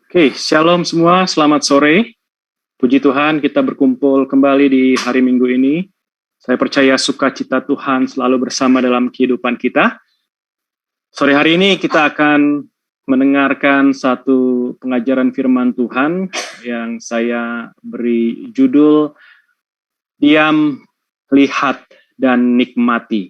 Oke, shalom semua, selamat sore. Puji Tuhan, kita berkumpul kembali di hari Minggu ini. Saya percaya sukacita Tuhan selalu bersama dalam kehidupan kita. Sore hari ini kita akan mendengarkan satu pengajaran firman Tuhan yang saya beri judul Diam, Lihat, dan Nikmati.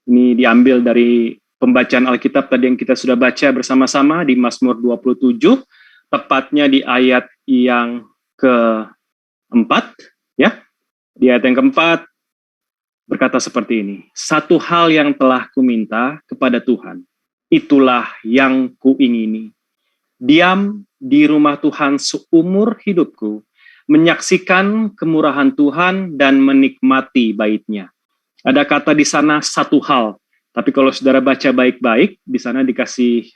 Ini diambil dari pembacaan Alkitab tadi yang kita sudah baca bersama-sama di Mazmur 27, tepatnya di ayat yang keempat, ya. Di ayat yang keempat berkata seperti ini, satu hal yang telah kuminta kepada Tuhan, itulah yang kuingini. Diam di rumah Tuhan seumur hidupku, menyaksikan kemurahan Tuhan dan menikmati bait-Nya. Ada kata di sana satu hal, tapi kalau saudara baca baik-baik, di sana dikasih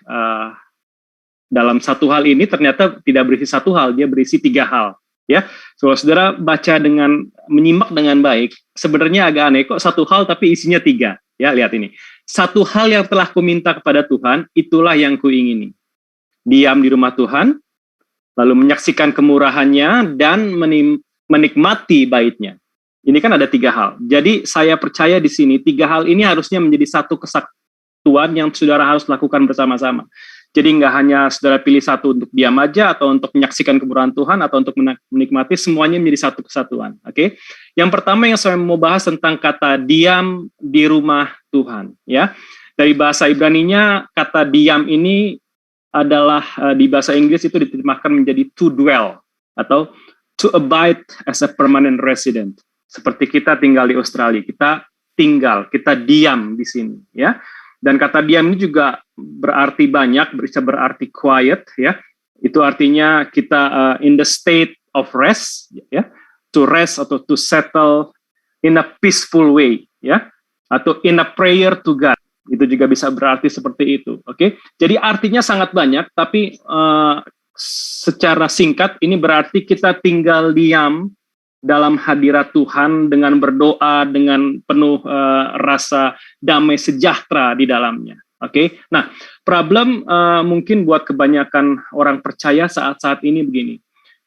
dalam satu hal ini ternyata tidak berisi satu hal, dia berisi tiga hal. Ya, kalau saudara baca dengan menyimak dengan baik, sebenarnya agak aneh kok satu hal tapi isinya tiga. Ya, lihat ini. Satu hal yang telah kuminta kepada Tuhan, itulah yang kuingini. Diam di rumah Tuhan, lalu menyaksikan kemurahannya dan menikmati bait-Nya. Ini kan ada tiga hal. Jadi saya percaya di sini tiga hal ini harusnya menjadi satu kesatuan yang saudara harus lakukan bersama-sama. Jadi nggak hanya saudara pilih satu untuk diam aja atau untuk menyaksikan kemurahan Tuhan atau untuk menikmati, semuanya menjadi satu kesatuan. Oke. Yang pertama yang saya mau bahas tentang kata diam di rumah Tuhan. Ya, dari bahasa Ibraninya kata diam ini adalah di bahasa Inggris itu diterjemahkan menjadi to dwell atau to abide as a permanent resident. Seperti kita tinggal di Australia, kita diam di sini, ya. Dan kata diam ini juga berarti banyak, bisa berarti quiet, ya. Itu artinya kita in the state of rest, ya. To rest atau to settle in a peaceful way, ya. Atau in a prayer to God. Itu juga bisa berarti seperti itu, oke. Jadi artinya sangat banyak, tapi secara singkat ini berarti kita tinggal diam dalam hadirat Tuhan dengan berdoa, dengan penuh rasa damai sejahtera di dalamnya. Oke. Nah, problem mungkin buat kebanyakan orang percaya saat-saat ini begini.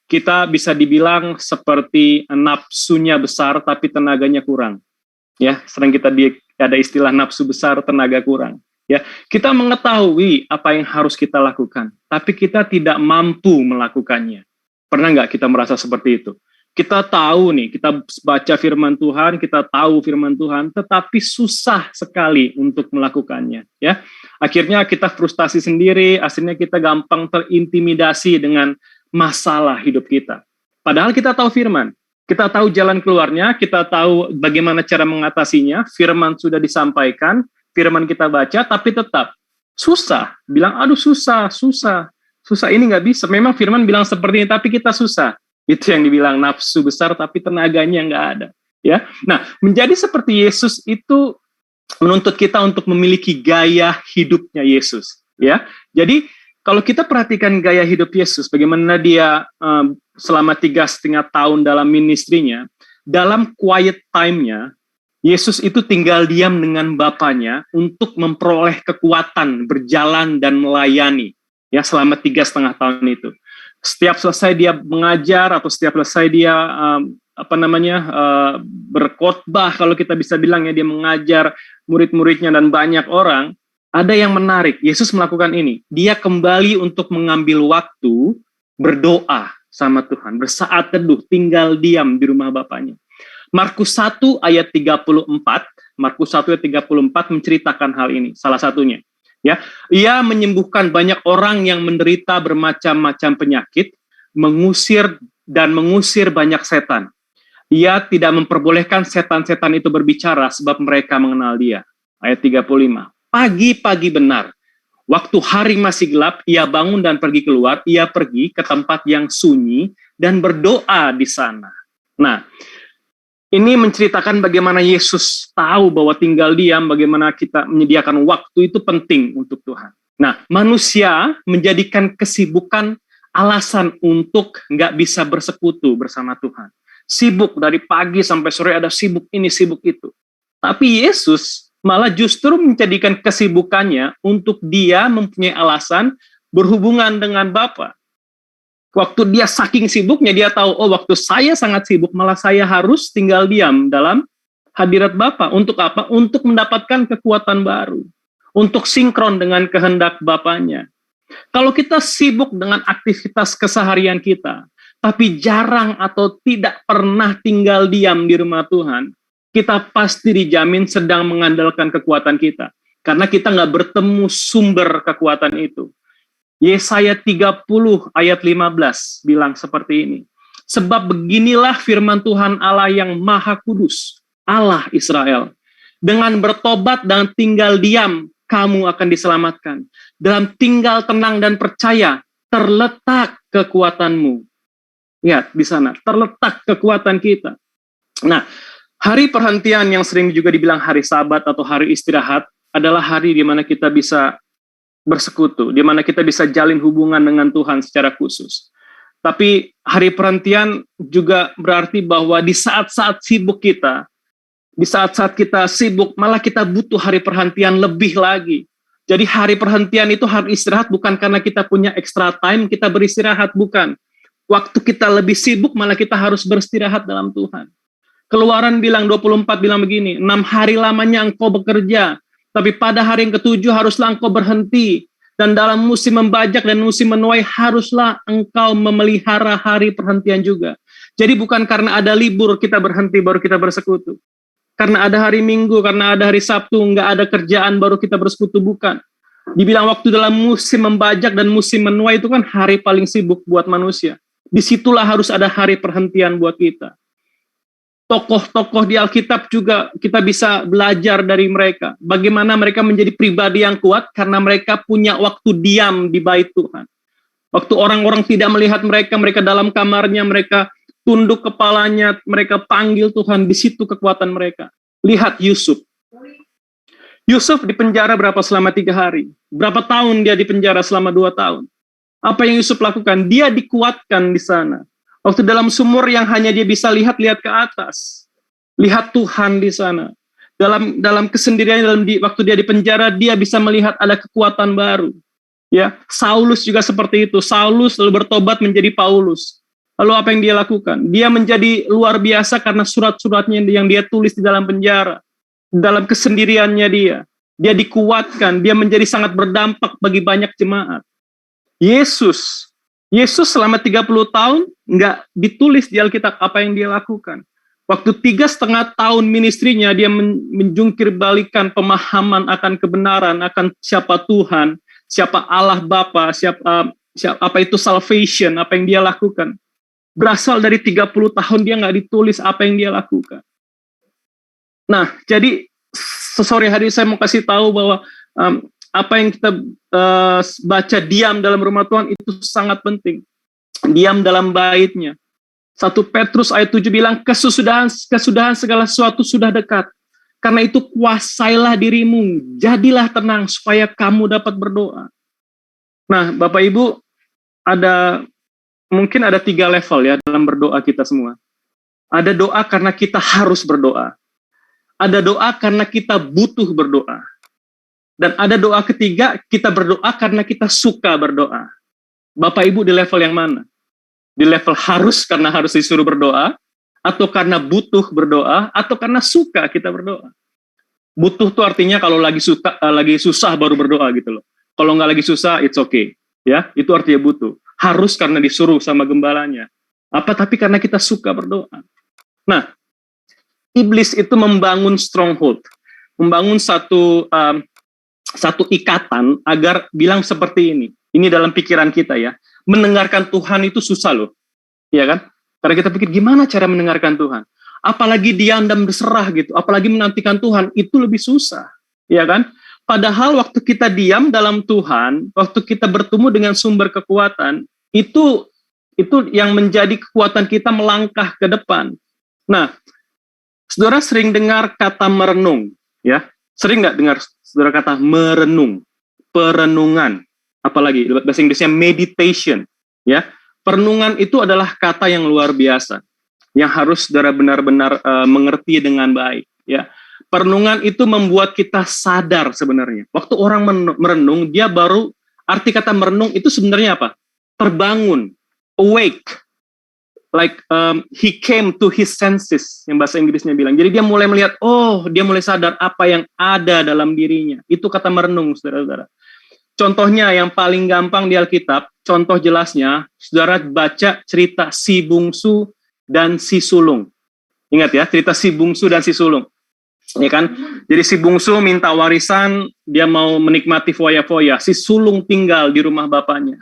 Kita bisa dibilang seperti nafsunya besar tapi tenaganya kurang. Ya, sering ada istilah nafsu besar, tenaga kurang. Ya, kita mengetahui apa yang harus kita lakukan, tapi kita tidak mampu melakukannya. Pernah nggak kita merasa seperti itu? Kita tahu nih, kita baca firman Tuhan, kita tahu firman Tuhan, tetapi susah sekali untuk melakukannya. Ya, akhirnya kita frustasi sendiri, akhirnya kita gampang terintimidasi dengan masalah hidup kita. Padahal kita tahu firman, kita tahu jalan keluarnya, kita tahu bagaimana cara mengatasinya, firman sudah disampaikan, firman kita baca, tapi tetap susah. Bilang, aduh susah ini nggak bisa. Memang firman bilang seperti ini, tapi kita susah. Itu yang dibilang nafsu besar tapi tenaganya nggak ada. Ya, nah menjadi seperti Yesus itu menuntut kita untuk memiliki gaya hidupnya Yesus. Ya, jadi kalau kita perhatikan gaya hidup Yesus, bagaimana dia selama 3,5 tahun dalam ministrinya, dalam quiet time-nya, Yesus itu tinggal diam dengan Bapanya untuk memperoleh kekuatan berjalan dan melayani. Ya, selama 3,5 tahun itu. Setiap selesai dia mengajar atau setiap selesai dia berkhotbah, kalau kita bisa bilang ya, dia mengajar murid-muridnya dan banyak orang, ada yang menarik. Yesus melakukan ini. Dia kembali untuk mengambil waktu berdoa sama Tuhan, bersaat teduh, tinggal diam di rumah Bapanya. Markus 1 ayat 34, Markus 1 ayat 34 menceritakan hal ini, salah satunya. Ya, ia menyembuhkan banyak orang yang menderita bermacam-macam penyakit, mengusir banyak setan. Ia tidak memperbolehkan setan-setan itu berbicara sebab mereka mengenal dia. Ayat 35. Pagi-pagi benar, waktu hari masih gelap, ia bangun dan pergi keluar, ia pergi ke tempat yang sunyi dan berdoa di sana. Nah, ini menceritakan bagaimana Yesus tahu bahwa tinggal diam, bagaimana kita menyediakan waktu itu penting untuk Tuhan. Nah, manusia menjadikan kesibukan alasan untuk nggak bisa bersekutu bersama Tuhan. Sibuk dari pagi sampai sore, ada sibuk ini, sibuk itu. Tapi Yesus malah justru menjadikan kesibukannya untuk dia mempunyai alasan berhubungan dengan Bapa. Waktu dia saking sibuknya, dia tahu, oh waktu saya sangat sibuk, malah saya harus tinggal diam dalam hadirat Bapa. Untuk apa? Untuk mendapatkan kekuatan baru. Untuk sinkron dengan kehendak Bapanya. Kalau kita sibuk dengan aktivitas keseharian kita, tapi jarang atau tidak pernah tinggal diam di rumah Tuhan, kita pasti dijamin sedang mengandalkan kekuatan kita. Karena kita nggak bertemu sumber kekuatan itu. Yesaya 30 ayat 15 bilang seperti ini. Sebab beginilah firman Tuhan Allah yang Maha Kudus, Allah Israel. Dengan bertobat dan tinggal diam, kamu akan diselamatkan. Dalam tinggal tenang dan percaya, terletak kekuatanmu. Lihat di sana, terletak kekuatan kita. Nah, hari perhentian yang sering juga dibilang hari Sabat atau hari istirahat adalah hari di mana kita bisa bersekutu, di mana kita bisa jalin hubungan dengan Tuhan secara khusus. Tapi hari perhentian juga berarti bahwa di saat-saat sibuk kita, di saat-saat kita sibuk, malah kita butuh hari perhentian lebih lagi. Jadi hari perhentian itu hari istirahat bukan karena kita punya extra time, kita beristirahat, bukan. Waktu kita lebih sibuk, malah kita harus beristirahat dalam Tuhan. Keluaran bilang 24 bilang begini, 6 hari lamanya engkau bekerja, tapi pada hari yang ke-7 haruslah engkau berhenti. Dan dalam musim membajak dan musim menuai haruslah engkau memelihara hari perhentian juga. Jadi bukan karena ada libur kita berhenti baru kita bersekutu. Karena ada hari Minggu, karena ada hari Sabtu, nggak ada kerjaan baru kita bersekutu, bukan. Dibilang waktu dalam musim membajak dan musim menuai itu kan hari paling sibuk buat manusia. Disitulah harus ada hari perhentian buat kita. Tokoh-tokoh di Alkitab juga kita bisa belajar dari mereka. Bagaimana mereka menjadi pribadi yang kuat karena mereka punya waktu diam di bait Tuhan. Waktu orang-orang tidak melihat mereka, mereka dalam kamarnya, mereka tunduk kepalanya, mereka panggil Tuhan, di situ kekuatan mereka. Lihat Yusuf. Yusuf dipenjara selama 3 hari. Berapa tahun dia dipenjara? Selama 2 tahun. Apa yang Yusuf lakukan? Dia dikuatkan di sana. Waktu dalam sumur yang hanya dia bisa lihat ke atas. Lihat Tuhan di sana. Dalam kesendirian, waktu dia di penjara, dia bisa melihat ada kekuatan baru. Ya, Saulus juga seperti itu. Saulus lalu bertobat menjadi Paulus. Lalu apa yang dia lakukan? Dia menjadi luar biasa karena surat-suratnya yang dia tulis di dalam penjara. Dalam kesendiriannya dia. Dia dikuatkan, dia menjadi sangat berdampak bagi banyak jemaat. Yesus selama 30 tahun nggak ditulis di Alkitab apa yang dia lakukan. Waktu 3,5 tahun ministrinya, dia menjungkir balikan pemahaman akan kebenaran, akan siapa Tuhan, siapa Allah Bapa, siapa apa itu salvation, apa yang dia lakukan. Berasal dari 30 tahun dia nggak ditulis apa yang dia lakukan. Nah, jadi sore hari saya mau kasih tahu bahwa apa yang kita baca diam dalam rumah Tuhan itu sangat penting. Diam dalam baitnya. 1 Petrus ayat 7 bilang, kesudahan segala sesuatu sudah dekat. Karena itu kuasailah dirimu, jadilah tenang supaya kamu dapat berdoa. Nah, Bapak Ibu, mungkin ada 3 level ya dalam berdoa kita semua. Ada doa karena kita harus berdoa. Ada doa karena kita butuh berdoa. Dan ada doa ketiga, kita berdoa karena kita suka berdoa. Bapak Ibu di level yang mana? Di level harus karena harus disuruh berdoa, atau karena butuh berdoa, atau karena suka kita berdoa. Butuh tuh artinya kalau lagi susah baru berdoa gitu loh. Kalau nggak lagi susah, it's okay. Ya, itu artinya butuh. Harus karena disuruh sama gembalanya. Tapi karena kita suka berdoa. Nah, iblis itu membangun stronghold, membangun satu ikatan agar bilang seperti ini. Ini dalam pikiran kita ya. Mendengarkan Tuhan itu susah loh. Ya kan? Karena kita pikir gimana cara mendengarkan Tuhan? Apalagi diam dan berserah gitu. Apalagi menantikan Tuhan, itu lebih susah. Ya kan? Padahal waktu kita diam dalam Tuhan, waktu kita bertemu dengan sumber kekuatan, itu yang menjadi kekuatan kita melangkah ke depan. Nah, saudara sering dengar kata merenung, ya? Sering nggak dengar saudara kata merenung, perenungan, apalagi bahasa Inggrisnya meditation, ya? Perenungan itu adalah kata yang luar biasa, yang harus saudara benar-benar mengerti dengan baik, ya. Perenungan itu membuat kita sadar sebenarnya. Waktu orang merenung, dia baru arti kata merenung itu sebenarnya apa? Terbangun, awake, like he came to his senses, yang bahasa Inggrisnya bilang. Jadi dia mulai melihat, dia mulai sadar apa yang ada dalam dirinya. Itu kata merenung, saudara-saudara. Contohnya yang paling gampang di Alkitab, contoh jelasnya, saudara baca cerita si bungsu dan si sulung. Ingat ya, cerita si bungsu dan si sulung. Ya kan? Jadi si bungsu minta warisan, dia mau menikmati foya-foya. Si sulung tinggal di rumah bapaknya.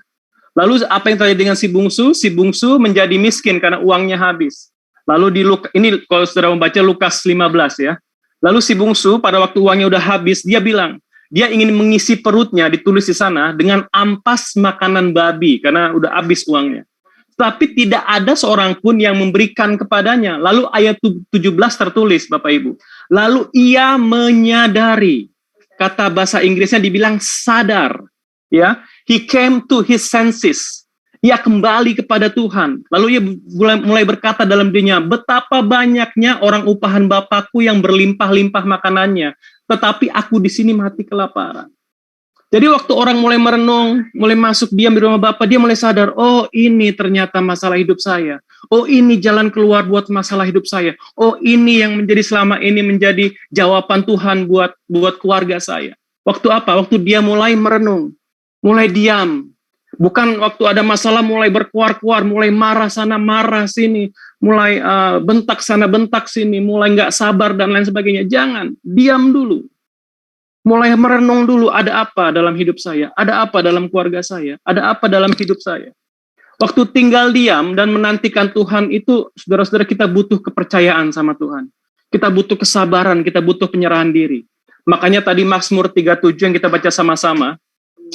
Lalu apa yang terjadi dengan si bungsu? Si bungsu menjadi miskin karena uangnya habis. Lalu ini kalau saudara membaca Lukas 15 ya. Lalu si bungsu pada waktu uangnya udah habis, dia bilang, dia ingin mengisi perutnya, ditulis di sana, dengan ampas makanan babi, karena udah habis uangnya. Tapi tidak ada seorang pun yang memberikan kepadanya. Lalu ayat 17 tertulis, Bapak Ibu. Lalu ia menyadari, kata bahasa Inggrisnya dibilang sadar. Ya, he came to his senses. Ia kembali kepada Tuhan. Lalu ia mulai berkata dalam dirinya, betapa banyaknya orang upahan Bapakku yang berlimpah-limpah makanannya. Tetapi aku di sini mati kelaparan. Jadi waktu orang mulai merenung, mulai masuk diam di rumah Bapa, dia mulai sadar, oh ini ternyata masalah hidup saya. Oh ini jalan keluar buat masalah hidup saya. Oh ini yang menjadi selama ini menjadi jawaban Tuhan buat keluarga saya. Waktu apa? Waktu dia mulai merenung, mulai diam. Bukan waktu ada masalah mulai berkuar-kuar, mulai marah sana, marah sini, mulai bentak sana, bentak sini, mulai nggak sabar dan lain sebagainya. Jangan, diam dulu. Mulai merenung dulu, ada apa dalam hidup saya? Ada apa dalam keluarga saya? Ada apa dalam hidup saya? Waktu tinggal diam dan menantikan Tuhan itu, saudara-saudara, kita butuh kepercayaan sama Tuhan. Kita butuh kesabaran, kita butuh penyerahan diri. Makanya tadi Mazmur 37 yang kita baca sama-sama,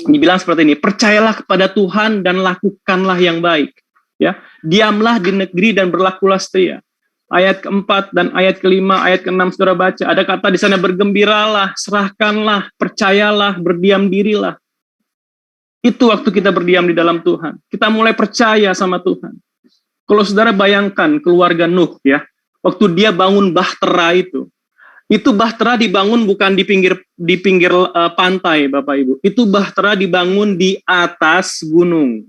dibilang seperti ini, percayalah kepada Tuhan dan lakukanlah yang baik. Ya, diamlah di negeri dan berlakulah setia. Ayat keempat dan ayat kelima, ayat keenam saudara baca. Ada kata di sana, bergembiralah, serahkanlah, percayalah, berdiam dirilah. Itu waktu kita berdiam di dalam Tuhan. Kita mulai percaya sama Tuhan. Kalau saudara bayangkan keluarga Nuh ya, waktu dia bangun bahtera itu bahtera dibangun bukan di pinggir pantai, Bapak Ibu. Itu bahtera dibangun di atas gunung.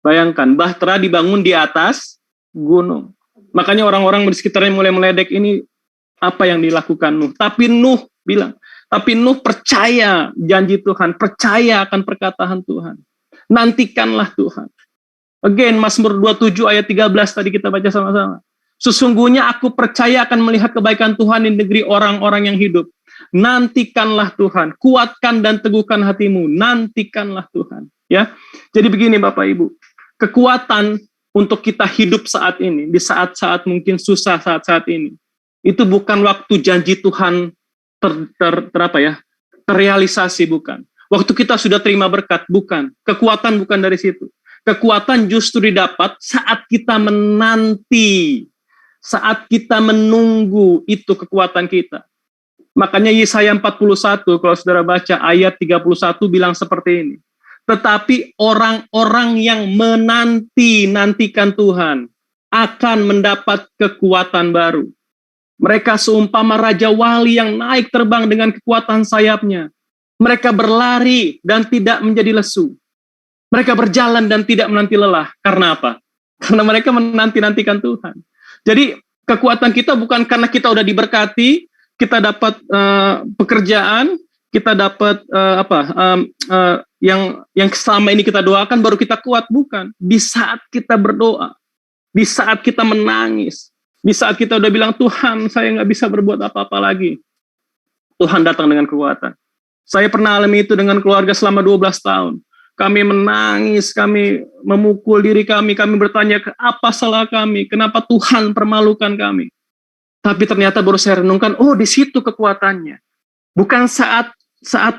Bayangkan, bahtera dibangun di atas gunung. Makanya orang-orang di sekitarnya mulai meledek, ini apa yang dilakukan Nuh. Tapi Nuh percaya janji Tuhan, percaya akan perkataan Tuhan. Nantikanlah Tuhan. Again, Mazmur 27 ayat 13 tadi kita baca sama-sama. Sesungguhnya aku percaya akan melihat kebaikan Tuhan di negeri orang-orang yang hidup. Nantikanlah Tuhan, kuatkan dan teguhkan hatimu, nantikanlah Tuhan. Ya, jadi begini Bapak Ibu, kekuatan untuk kita hidup saat ini, di saat-saat mungkin susah saat-saat ini, itu bukan waktu janji Tuhan terrealisasi, bukan. Waktu kita sudah terima berkat, bukan. Kekuatan bukan dari situ. Kekuatan justru didapat saat kita menanti, saat kita menunggu, itu kekuatan kita. Makanya Yesaya 41, kalau saudara baca ayat 31 bilang seperti ini. Tetapi orang-orang yang menanti-nantikan Tuhan akan mendapat kekuatan baru. Mereka seumpama Raja Wali yang naik terbang dengan kekuatan sayapnya. Mereka berlari dan tidak menjadi lesu. Mereka berjalan dan tidak menanti lelah. Karena apa? Karena mereka menanti-nantikan Tuhan. Jadi kekuatan kita bukan karena kita udah diberkati, kita dapat pekerjaan, kita dapat yang selama ini kita doakan baru kita kuat, bukan. Di saat kita berdoa, di saat kita menangis, di saat kita udah bilang, Tuhan saya nggak bisa berbuat apa-apa lagi, Tuhan datang dengan kekuatan. Saya pernah alami itu dengan keluarga selama 12 tahun. Kami menangis, kami memukul diri kami bertanya, apa salah kami, kenapa Tuhan permalukan kami. Tapi ternyata baru saya renungkan, oh di situ kekuatannya. Bukan saat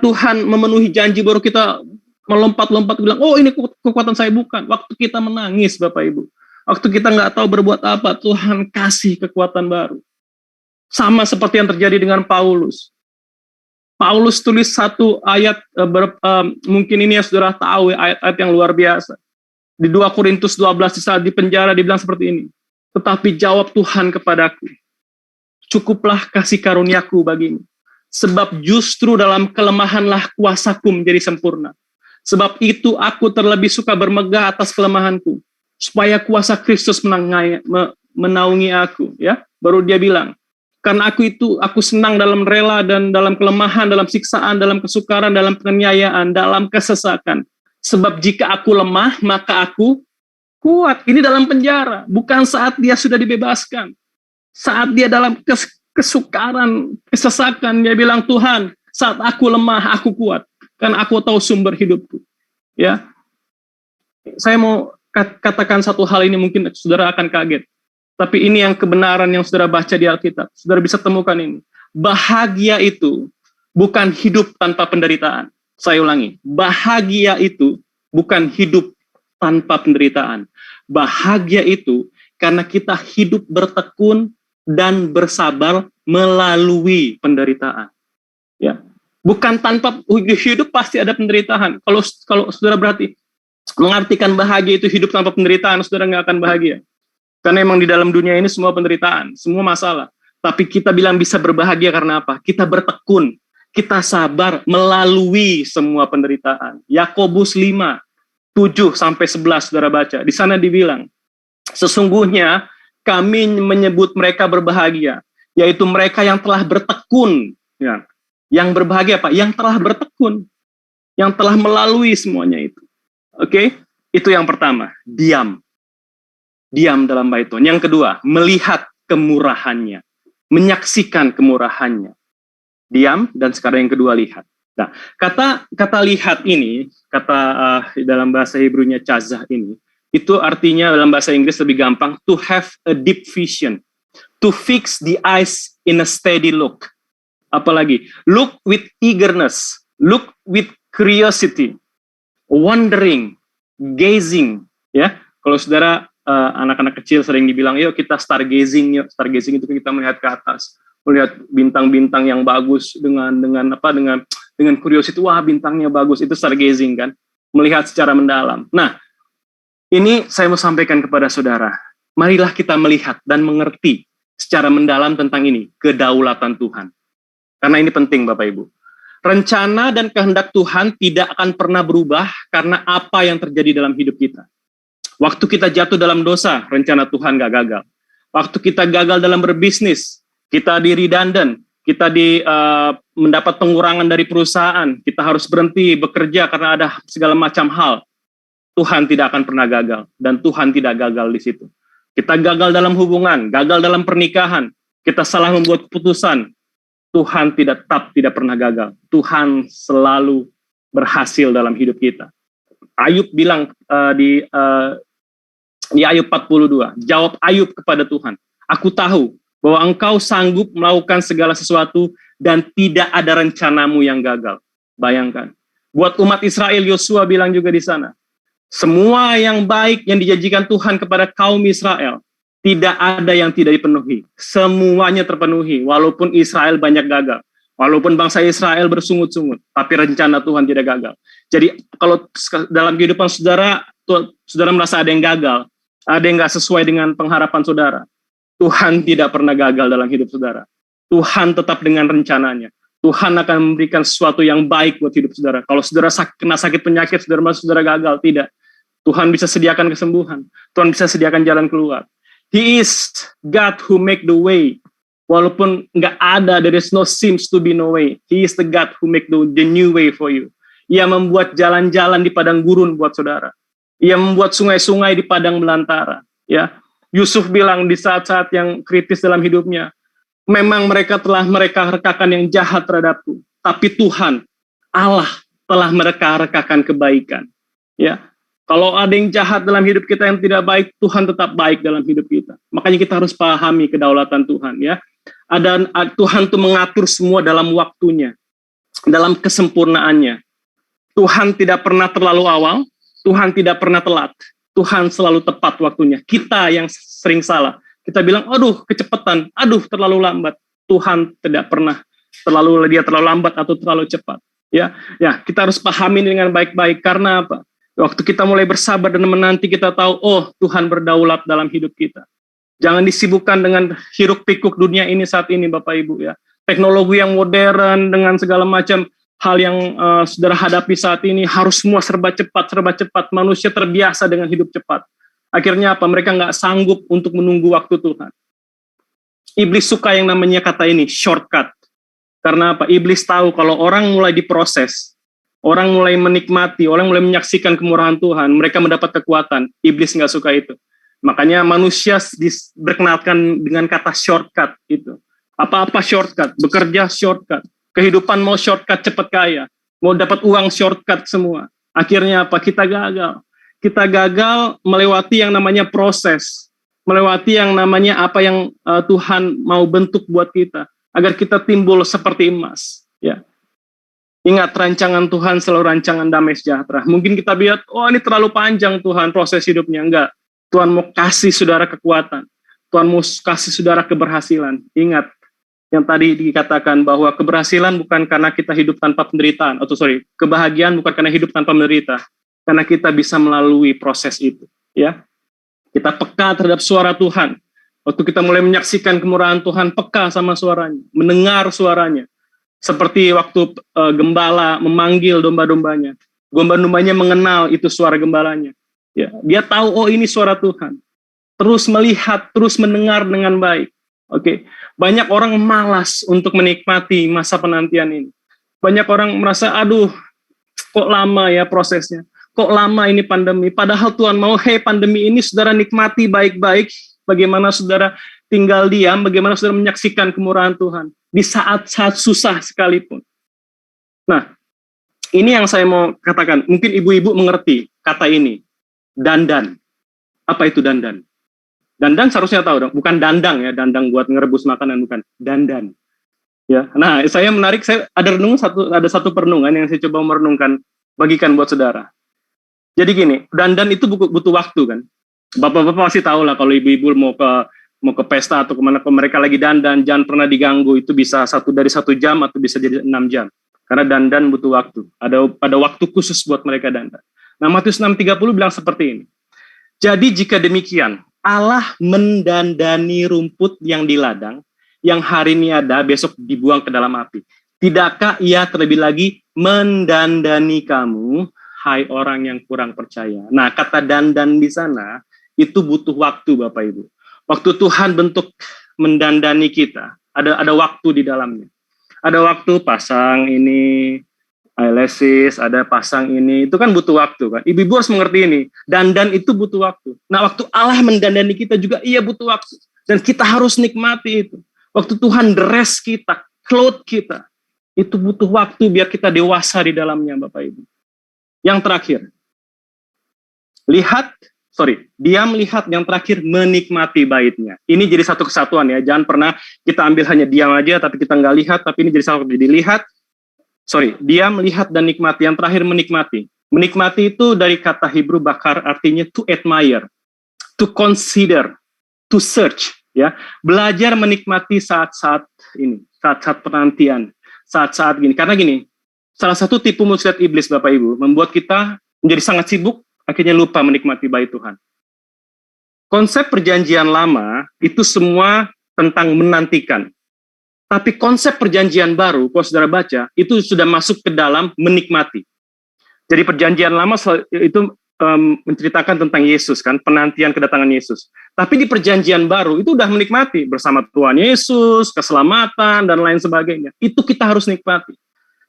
Tuhan memenuhi janji baru kita melompat-lompat bilang, oh ini kekuatan saya, bukan. Waktu kita menangis Bapak Ibu, waktu kita nggak tahu berbuat apa, Tuhan kasih kekuatan baru. Sama seperti yang terjadi dengan Paulus. Paulus tulis satu ayat, mungkin ini ya saudara tahu, ayat-ayat yang luar biasa. Di 2 Korintus 12 di saat di penjara dibilang seperti ini. Tetapi jawab Tuhan kepadaku, cukuplah kasih karuniaku bagimu. Sebab justru dalam kelemahanlah kuasaku menjadi sempurna. Sebab itu aku terlebih suka bermegah atas kelemahanku, supaya kuasa Kristus menaungi aku, ya. Baru dia bilang, karena aku senang dalam rela dan dalam kelemahan, dalam siksaan, dalam kesukaran, dalam penganiayaan, dalam kesesakan. Sebab jika aku lemah, maka aku kuat. Ini dalam penjara, bukan saat dia sudah dibebaskan. Saat dia dalam kesukaran, kesesakan, dia bilang, Tuhan, saat aku lemah, aku kuat. Karena aku tahu sumber hidupku. Ya, saya mau katakan satu hal ini, mungkin saudara akan kaget. Tapi ini yang kebenaran yang saudara baca di Alkitab. Saudara bisa temukan ini. Bahagia itu bukan hidup tanpa penderitaan. Saya ulangi. Bahagia itu bukan hidup tanpa penderitaan. Bahagia itu karena kita hidup bertekun dan bersabar melalui penderitaan. Ya. Bukan tanpa hidup pasti ada penderitaan. Kalau saudara berarti mengartikan bahagia itu hidup tanpa penderitaan, saudara nggak akan bahagia. Karena emang di dalam dunia ini semua penderitaan, semua masalah. Tapi kita bilang bisa berbahagia karena apa? Kita bertekun, kita sabar melalui semua penderitaan. Yakobus 5, 7-11 saudara baca. Di sana dibilang, sesungguhnya kami menyebut mereka berbahagia, yaitu mereka yang telah bertekun. Ya. Yang berbahagia apa? Yang telah bertekun, yang telah melalui semuanya itu. Oke? Itu yang pertama, diam. Diam dalam bait Tuhan. Yang kedua, melihat kemurahannya, menyaksikan kemurahannya. Diam, dan sekarang yang kedua, lihat. Nah, kata lihat ini, dalam bahasa Hebrew-nya chazah ini, itu artinya dalam bahasa Inggris lebih gampang, to have a deep vision, to fix the eyes in a steady look. Apalagi, look with eagerness, look with curiosity, wondering, gazing. Ya, kalau saudara anak-anak kecil sering dibilang, yuk kita stargazing, yuk. Stargazing itu kita melihat ke atas, melihat bintang-bintang yang bagus dengan curiosity, wah bintangnya bagus, itu stargazing kan, melihat secara mendalam. Nah, ini saya mau sampaikan kepada saudara, marilah kita melihat dan mengerti secara mendalam tentang ini, kedaulatan Tuhan. Karena ini penting Bapak Ibu. Rencana dan kehendak Tuhan tidak akan pernah berubah karena apa yang terjadi dalam hidup kita. Waktu kita jatuh dalam dosa, rencana Tuhan gak gagal. Waktu kita gagal dalam berbisnis, kita di redundant, kita mendapat pengurangan dari perusahaan, kita harus berhenti bekerja karena ada segala macam hal. Tuhan tidak akan pernah gagal, dan Tuhan tidak gagal di situ. Kita gagal dalam hubungan, gagal dalam pernikahan, kita salah membuat keputusan, Tuhan tidak pernah gagal. Tuhan selalu berhasil dalam hidup kita. Ayub bilang di Ayub 42, jawab Ayub kepada Tuhan, aku tahu bahwa engkau sanggup melakukan segala sesuatu dan tidak ada rencanamu yang gagal. Bayangkan, buat umat Israel, Yosua bilang juga di sana, semua yang baik yang dijanjikan Tuhan kepada kaum Israel, tidak ada yang tidak dipenuhi. Semuanya terpenuhi, walaupun Israel banyak gagal. Walaupun bangsa Israel bersungut-sungut, tapi rencana Tuhan tidak gagal. Jadi kalau dalam kehidupan saudara merasa ada yang gagal, ada yang nggak sesuai dengan pengharapan saudara, Tuhan tidak pernah gagal dalam hidup saudara. Tuhan tetap dengan rencananya. Tuhan akan memberikan sesuatu yang baik buat hidup saudara. Kalau saudara kena sakit penyakit, saudara gagal, tidak. Tuhan bisa sediakan kesembuhan. Tuhan bisa sediakan jalan keluar. He is God who make the way. Walaupun nggak ada, there is no seems to be no way. He is the God who make the new way for you. Ia membuat jalan-jalan di padang gurun buat saudara. Ia membuat sungai-sungai di padang belantara. Ya, Yusuf bilang di saat-saat yang kritis dalam hidupnya, memang mereka telah mereka-rekakan yang jahat terhadapku, tapi Tuhan, Allah telah mereka-rekakan kebaikan. Ya, kalau ada yang jahat dalam hidup kita yang tidak baik, Tuhan tetap baik dalam hidup kita. Makanya kita harus pahami kedaulatan Tuhan. Ya, Tuhan itu mengatur semua dalam waktunya, dalam kesempurnaannya. Tuhan tidak pernah terlalu awal, Tuhan tidak pernah telat. Tuhan selalu tepat waktunya. Kita yang sering salah. Kita bilang, aduh kecepatan, aduh terlalu lambat. Tuhan tidak pernah terlalu lambat atau terlalu cepat. Ya, kita harus pahami dengan baik-baik. Karena apa? Waktu kita mulai bersabar dan menanti, kita tahu, oh Tuhan berdaulat dalam hidup kita. Jangan disibukkan dengan hiruk pikuk dunia ini saat ini Bapak Ibu ya. Teknologi yang modern dengan segala macam hal yang saudara hadapi saat ini, harus semua serba cepat. Manusia terbiasa dengan hidup cepat. Akhirnya apa? Mereka nggak sanggup untuk menunggu waktu Tuhan. Iblis suka yang namanya kata ini, shortcut. Karena apa? Iblis tahu kalau orang mulai diproses, orang mulai menikmati, orang mulai menyaksikan kemurahan Tuhan, mereka mendapat kekuatan. Iblis nggak suka itu. Makanya manusia berkenalkan dengan kata shortcut itu. Apa-apa shortcut, bekerja shortcut, kehidupan mau shortcut cepat kaya, mau dapat uang shortcut semua. Akhirnya apa? Kita gagal. Kita gagal melewati yang namanya proses, melewati yang namanya apa yang Tuhan mau bentuk buat kita, agar kita timbul seperti emas. Ya, ingat, rancangan Tuhan selalu rancangan damai sejahtera. Mungkin kita lihat, oh ini terlalu panjang Tuhan proses hidupnya. Enggak, Tuhan mau kasih saudara kekuatan, Tuhan mau kasih saudara keberhasilan. Ingat, yang tadi dikatakan bahwa keberhasilan bukan karena kita hidup tanpa penderitaan, kebahagiaan bukan karena hidup tanpa menderita, karena kita bisa melalui proses itu. Ya, kita peka terhadap suara Tuhan. Waktu kita mulai menyaksikan kemurahan Tuhan, peka sama suaranya, mendengar suaranya. Seperti waktu gembala memanggil domba-dombanya. Domba-dombanya mengenal itu suara gembalanya. Ya, dia tahu, oh ini suara Tuhan. Terus melihat, terus mendengar dengan baik. Oke, banyak orang malas untuk menikmati masa penantian ini. Banyak orang merasa, aduh, kok lama ya prosesnya. Kok lama ini pandemi. Padahal Tuhan mau, pandemi ini saudara nikmati baik-baik. Bagaimana saudara tinggal diam, bagaimana saudara menyaksikan kemurahan Tuhan. Di saat-saat susah sekalipun. Nah, ini yang saya mau katakan. Mungkin ibu-ibu mengerti kata ini. Dandan. Apa itu dandan? Dandan seharusnya tahu dong, bukan dandang ya, dandang buat ngerebus makanan, bukan, dandan. Ya, nah saya menarik, saya ada satu perenungan yang saya coba merenungkan, bagikan buat saudara. Jadi gini, dandan itu butuh waktu kan. Bapak-bapak pasti tahu lah kalau ibu-ibu mau ke pesta atau kemana mereka lagi dandan, jangan pernah diganggu, itu bisa dari 1 jam atau bisa jadi 6 jam. Karena dandan butuh waktu, ada waktu khusus buat mereka dandan. Nah Matius 6:30 bilang seperti ini. Jadi jika demikian, Allah mendandani rumput yang di ladang, yang hari ini ada, besok dibuang ke dalam api. Tidakkah ia terlebih lagi mendandani kamu, hai orang yang kurang percaya? Nah, kata dandan di sana, itu butuh waktu Bapak Ibu. Waktu Tuhan bentuk mendandani kita, ada waktu di dalamnya. Ada waktu pasang ini, eyelashes, ada pasang ini, itu kan butuh waktu kan. Ibu-ibu harus mengerti ini, dandan itu butuh waktu. Nah, waktu Allah mendandani kita juga, iya butuh waktu. Dan kita harus nikmati itu. Waktu Tuhan dress kita, clothes kita, itu butuh waktu biar kita dewasa di dalamnya, Bapak Ibu. Yang terakhir, diam lihat, yang terakhir menikmati baitnya. Ini jadi satu kesatuan ya, jangan pernah kita ambil hanya diam aja, tapi kita nggak lihat, tapi ini jadi satu, jadi lihat, dia melihat dan nikmati. Yang terakhir menikmati. Menikmati itu dari kata Hebrew bakar, artinya to admire, to consider, to search. Ya, belajar menikmati saat-saat ini, saat-saat penantian, saat-saat gini. Karena gini, salah satu tipu muslihat iblis Bapak Ibu, membuat kita menjadi sangat sibuk, akhirnya lupa menikmati bait Tuhan. Konsep perjanjian lama itu semua tentang menantikan. Tapi konsep perjanjian baru, kalau saudara baca, itu sudah masuk ke dalam menikmati. Jadi perjanjian lama itu menceritakan tentang Yesus, kan, penantian kedatangan Yesus. Tapi di perjanjian baru, itu udah menikmati bersama Tuhan Yesus, keselamatan, dan lain sebagainya. Itu kita harus nikmati.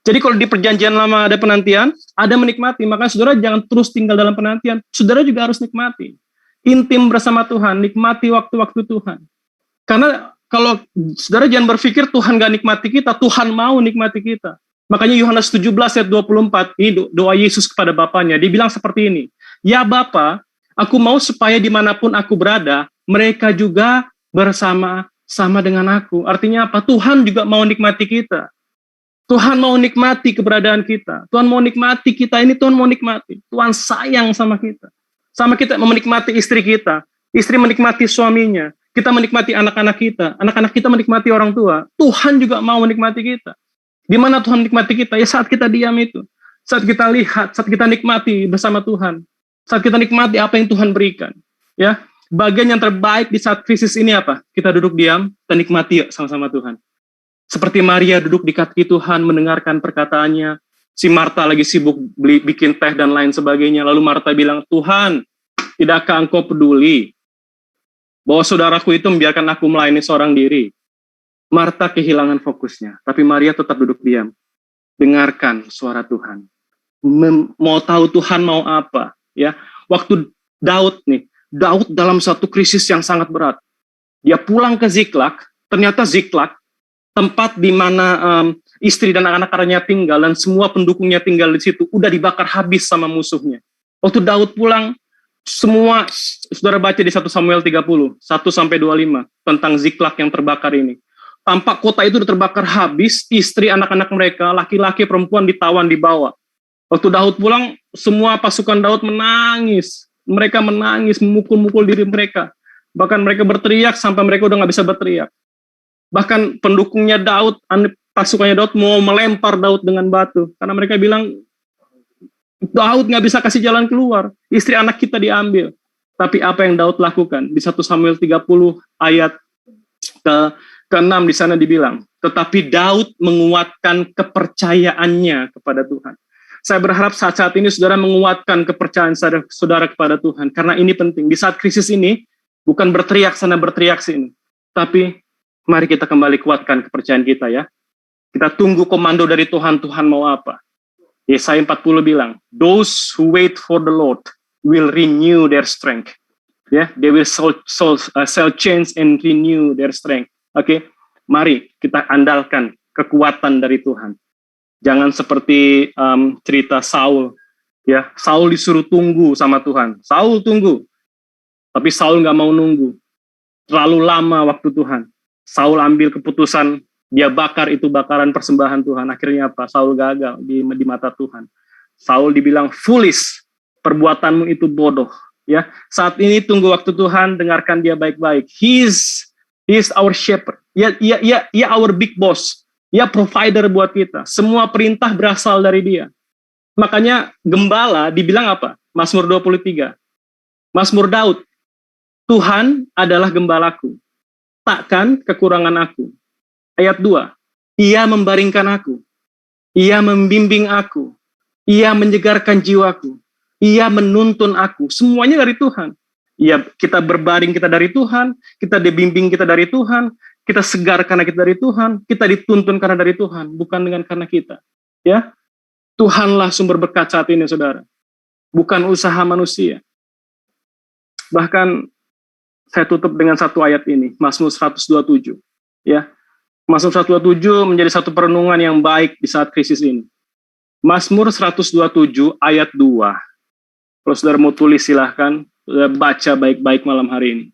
Jadi kalau di perjanjian lama ada penantian, ada menikmati. Maka saudara jangan terus tinggal dalam penantian. Saudara juga harus nikmati. Intim bersama Tuhan, nikmati waktu-waktu Tuhan. Karena kalau saudara jangan berpikir Tuhan gak nikmati kita, Tuhan mau nikmati kita. Makanya Yohanes 17 ayat 24, ini doa Yesus kepada Bapaknya, dia bilang seperti ini, ya Bapa, aku mau supaya dimanapun aku berada, mereka juga bersama-sama dengan aku. Artinya apa? Tuhan juga mau nikmati kita. Tuhan mau nikmati keberadaan kita. Tuhan mau nikmati kita ini, Tuhan mau nikmati. Tuhan sayang sama kita. Sama kita menikmati istri kita. Istri menikmati suaminya. Kita menikmati anak-anak kita. Anak-anak kita menikmati orang tua. Tuhan juga mau menikmati kita. Di mana Tuhan menikmati kita? Ya saat kita diam itu. Saat kita lihat, saat kita nikmati bersama Tuhan. Saat kita nikmati apa yang Tuhan berikan. Ya, bagian yang terbaik di saat krisis ini apa? Kita duduk diam, kita nikmati yuk sama-sama Tuhan. Seperti Maria duduk di kaki Tuhan, mendengarkan perkataannya. Si Marta lagi sibuk bikin teh dan lain sebagainya. Lalu Marta bilang, Tuhan, Tidakkah engkau peduli bahwa saudaraku itu membiarkan aku melayani seorang diri? Marta kehilangan fokusnya, tapi Maria tetap duduk diam. Dengarkan suara Tuhan. Mau tahu Tuhan mau apa? Ya, waktu Daud dalam satu krisis yang sangat berat. Dia pulang ke Ziklag, ternyata Ziklag tempat di mana istri dan anak-anaknya tinggal dan semua pendukungnya tinggal di situ udah dibakar habis sama musuhnya. Waktu Daud pulang, semua saudara baca di 1 Samuel 30, 1-25 tentang Ziklag yang terbakar ini. Tampak kota itu terbakar habis, istri, anak-anak mereka, laki-laki, perempuan ditawan, dibawa. Waktu Daud pulang, semua pasukan Daud menangis. Mereka menangis, memukul-mukul diri mereka. Bahkan mereka berteriak sampai mereka udah nggak bisa berteriak. Bahkan pendukungnya Daud, pasukannya Daud mau melempar Daud dengan batu. Karena mereka bilang, Daud nggak bisa kasih jalan keluar. Istri anak kita diambil. Tapi apa yang Daud lakukan? Di 1 Samuel 30 ayat ke-6 di sana dibilang, tetapi Daud menguatkan kepercayaannya kepada Tuhan. Saya berharap saat-saat ini saudara menguatkan kepercayaan saudara kepada Tuhan. Karena ini penting. Di saat krisis ini, bukan berteriak sana berteriak sini. Tapi mari kita kembali kuatkan kepercayaan kita ya. Kita tunggu komando dari Tuhan, Tuhan mau apa. Yesaya 40 bilang, those who wait for the Lord will renew their strength. Ya, they will shall change and renew their strength. Oke, mari kita andalkan kekuatan dari Tuhan. Jangan seperti cerita Saul. Ya, Saul disuruh tunggu sama Tuhan. Saul tunggu, tapi Saul nggak mau nunggu. Terlalu lama waktu Tuhan. Saul ambil keputusan, dia bakar itu bakaran persembahan Tuhan. Akhirnya apa? Saul gagal di mata Tuhan. Saul dibilang foolish, perbuatanmu itu bodoh. Ya, saat ini tunggu waktu Tuhan, dengarkan dia baik-baik. He is our shepherd. Ya, our big boss. Ya, provider buat kita. Semua perintah berasal dari dia. Makanya gembala dibilang apa? Mazmur 23. Mazmur Daud. Tuhan adalah gembalaku. Takkan kekurangan aku. Ayat 2. Ia membaringkan aku. Ia membimbing aku. Ia menyegarkan jiwaku. Ia menuntun aku. Semuanya dari Tuhan. Ya, kita berbaring kita dari Tuhan, kita dibimbing kita dari Tuhan, kita segar karena kita dari Tuhan, kita dituntun karena dari Tuhan, bukan dengan karena kita. Ya, Tuhanlah sumber berkat saat ini, saudara. Bukan usaha manusia. Bahkan saya tutup dengan satu ayat ini, Mazmur 127. Ya, Mazmur 127 menjadi satu perenungan yang baik di saat krisis ini. Mazmur 127 ayat 2. Kalau saudara mau tulis silahkan. Baca baik-baik malam hari ini.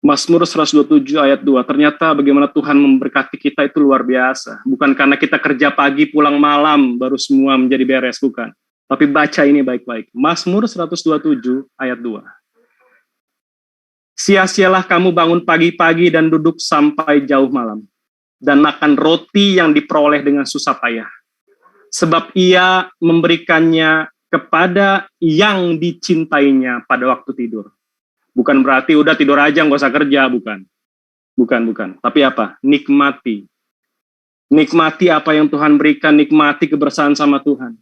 Mazmur 127 ayat 2. Ternyata bagaimana Tuhan memberkati kita itu luar biasa. Bukan karena kita kerja pagi pulang malam baru semua menjadi beres, bukan. Tapi baca ini baik-baik. Mazmur 127 ayat 2. Sia-sialah kamu bangun pagi-pagi dan duduk sampai jauh malam, dan makan roti yang diperoleh dengan susah payah. Sebab ia memberikannya kepada yang dicintainya pada waktu tidur. Bukan berarti udah tidur aja nggak usah kerja, bukan. Bukan. Tapi apa? Nikmati. Nikmati apa yang Tuhan berikan, nikmati kebersamaan sama Tuhan.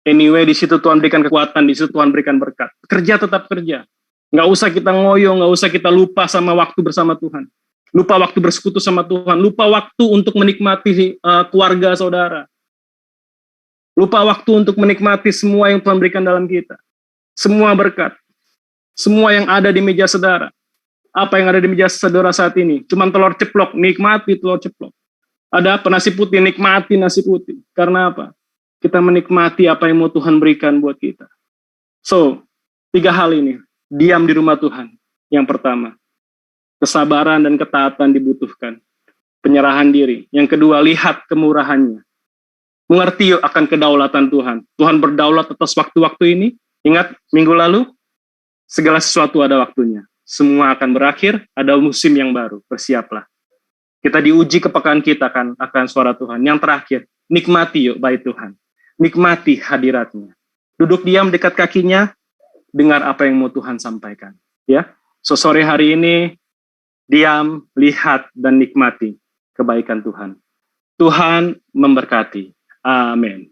Anyway, di situ Tuhan berikan kekuatan, di situ Tuhan berikan berkat. Kerja tetap kerja. Nggak usah kita ngoyo, nggak usah kita lupa sama waktu bersama Tuhan. Lupa waktu bersekutu sama Tuhan. Lupa waktu untuk menikmati keluarga saudara. Lupa waktu untuk menikmati semua yang Tuhan berikan dalam kita. Semua berkat. Semua yang ada di meja saudara. Apa yang ada di meja saudara saat ini? Cuman telur ceplok, nikmati telur ceplok. Ada apa? Nasi putih, nikmati nasi putih. Karena apa? Kita menikmati apa yang mau Tuhan berikan buat kita. So, 3 hal ini. Diam di rumah Tuhan. Yang pertama. Kesabaran dan ketaatan dibutuhkan. Penyerahan diri. Yang kedua, lihat kemurahannya. Mengerti akan kedaulatan Tuhan. Tuhan berdaulat atas waktu-waktu ini. Ingat minggu lalu, segala sesuatu ada waktunya. Semua akan berakhir, ada musim yang baru. Bersiaplah. Kita diuji kepekaan kita akan suara Tuhan. Yang terakhir, nikmati yuk baik Tuhan. Nikmati hadiratnya. Duduk diam dekat kakinya, dengar apa yang mau Tuhan sampaikan. Ya, so sore hari ini, diam, lihat, dan nikmati kebaikan Tuhan. Tuhan memberkati. Amin.